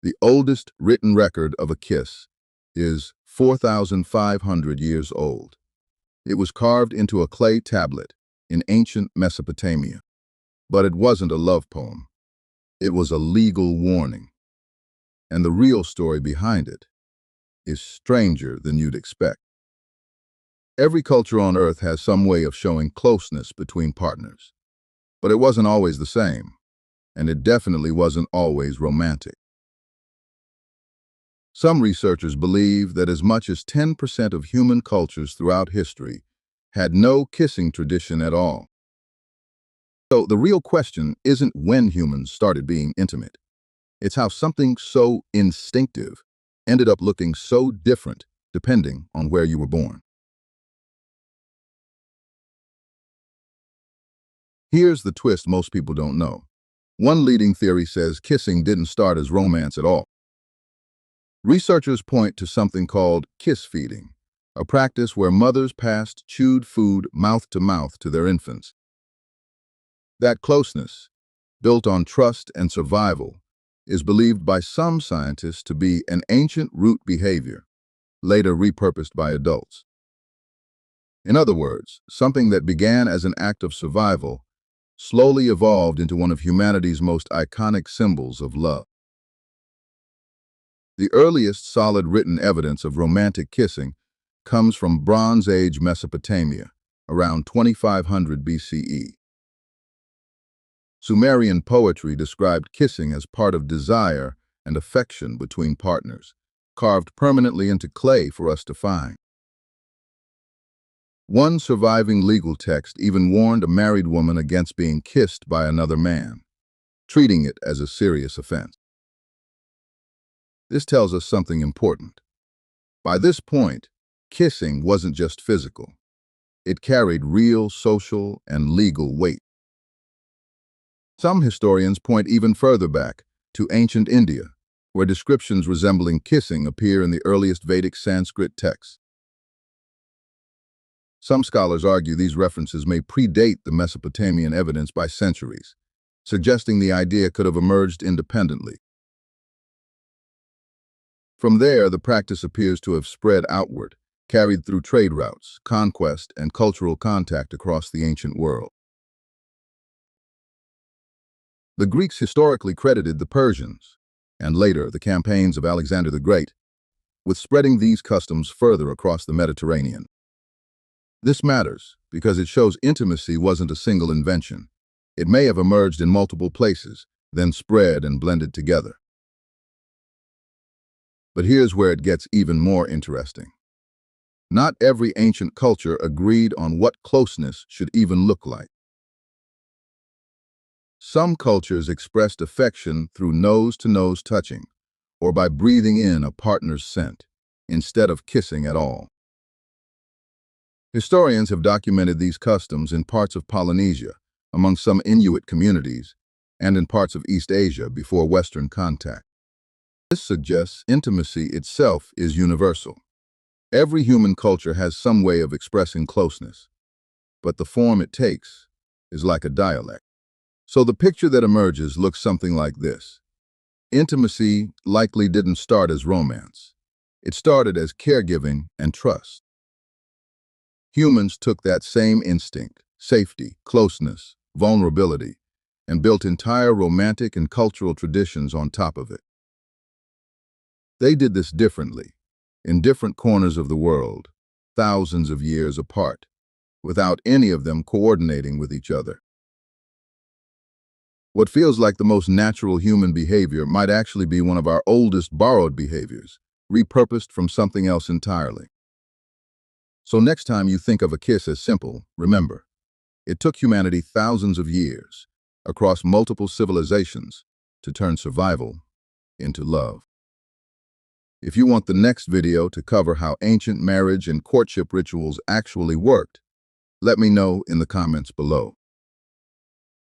The oldest written record of a kiss is 4,500 years old. It was carved into a clay tablet in ancient Mesopotamia. But it wasn't a love poem. It was a legal warning. And the real story behind it is stranger than you'd expect. Every culture on Earth has some way of showing closeness between partners. But it wasn't always the same, and it definitely wasn't always romantic. Some researchers believe that as much as 10% of human cultures throughout history had no kissing tradition at all. So the real question isn't when humans started being intimate. It's how something so instinctive ended up looking so different depending on where you were born. Here's the twist most people don't know. One leading theory says kissing didn't start as romance at all. Researchers point to something called kiss feeding, a practice where mothers passed chewed food mouth to their infants. That closeness, built on trust and survival, is believed by some scientists to be an ancient root behavior, later repurposed by adults. In other words, something that began as an act of survival slowly evolved into one of humanity's most iconic symbols of love. The earliest solid written evidence of romantic kissing comes from Bronze Age Mesopotamia, around 2500 BCE. Sumerian poetry described kissing as part of desire and affection between partners, carved permanently into clay for us to find. One surviving legal text even warned a married woman against being kissed by another man, treating it as a serious offense. This tells us something important. By this point, kissing wasn't just physical. It carried real social and legal weight. Some historians point even further back, to ancient India, where descriptions resembling kissing appear in the earliest Vedic Sanskrit texts. Some scholars argue these references may predate the Mesopotamian evidence by centuries, suggesting the idea could have emerged independently. From there, the practice appears to have spread outward, carried through trade routes, conquest, and cultural contact across the ancient world. The Greeks historically credited the Persians, and later the campaigns of Alexander the Great, with spreading these customs further across the Mediterranean. This matters because it shows intimacy wasn't a single invention. It may have emerged in multiple places, then spread and blended together. But here's where it gets even more interesting. Not every ancient culture agreed on what closeness should even look like. Some cultures expressed affection through nose-to-nose touching, or by breathing in a partner's scent, instead of kissing at all. Historians have documented these customs in parts of Polynesia, among some Inuit communities, and in parts of East Asia before Western contact. This suggests intimacy itself is universal. Every human culture has some way of expressing closeness, but the form it takes is like a dialect. So the picture that emerges looks something like this. Intimacy likely didn't start as romance. It started as caregiving and trust. Humans took that same instinct, safety, closeness, vulnerability, and built entire romantic and cultural traditions on top of it. They did this differently, in different corners of the world, thousands of years apart, without any of them coordinating with each other. What feels like the most natural human behavior might actually be one of our oldest borrowed behaviors, repurposed from something else entirely. So next time you think of a kiss as simple, remember, it took humanity thousands of years, across multiple civilizations, to turn survival into love. If you want the next video to cover how ancient marriage and courtship rituals actually worked, let me know in the comments below.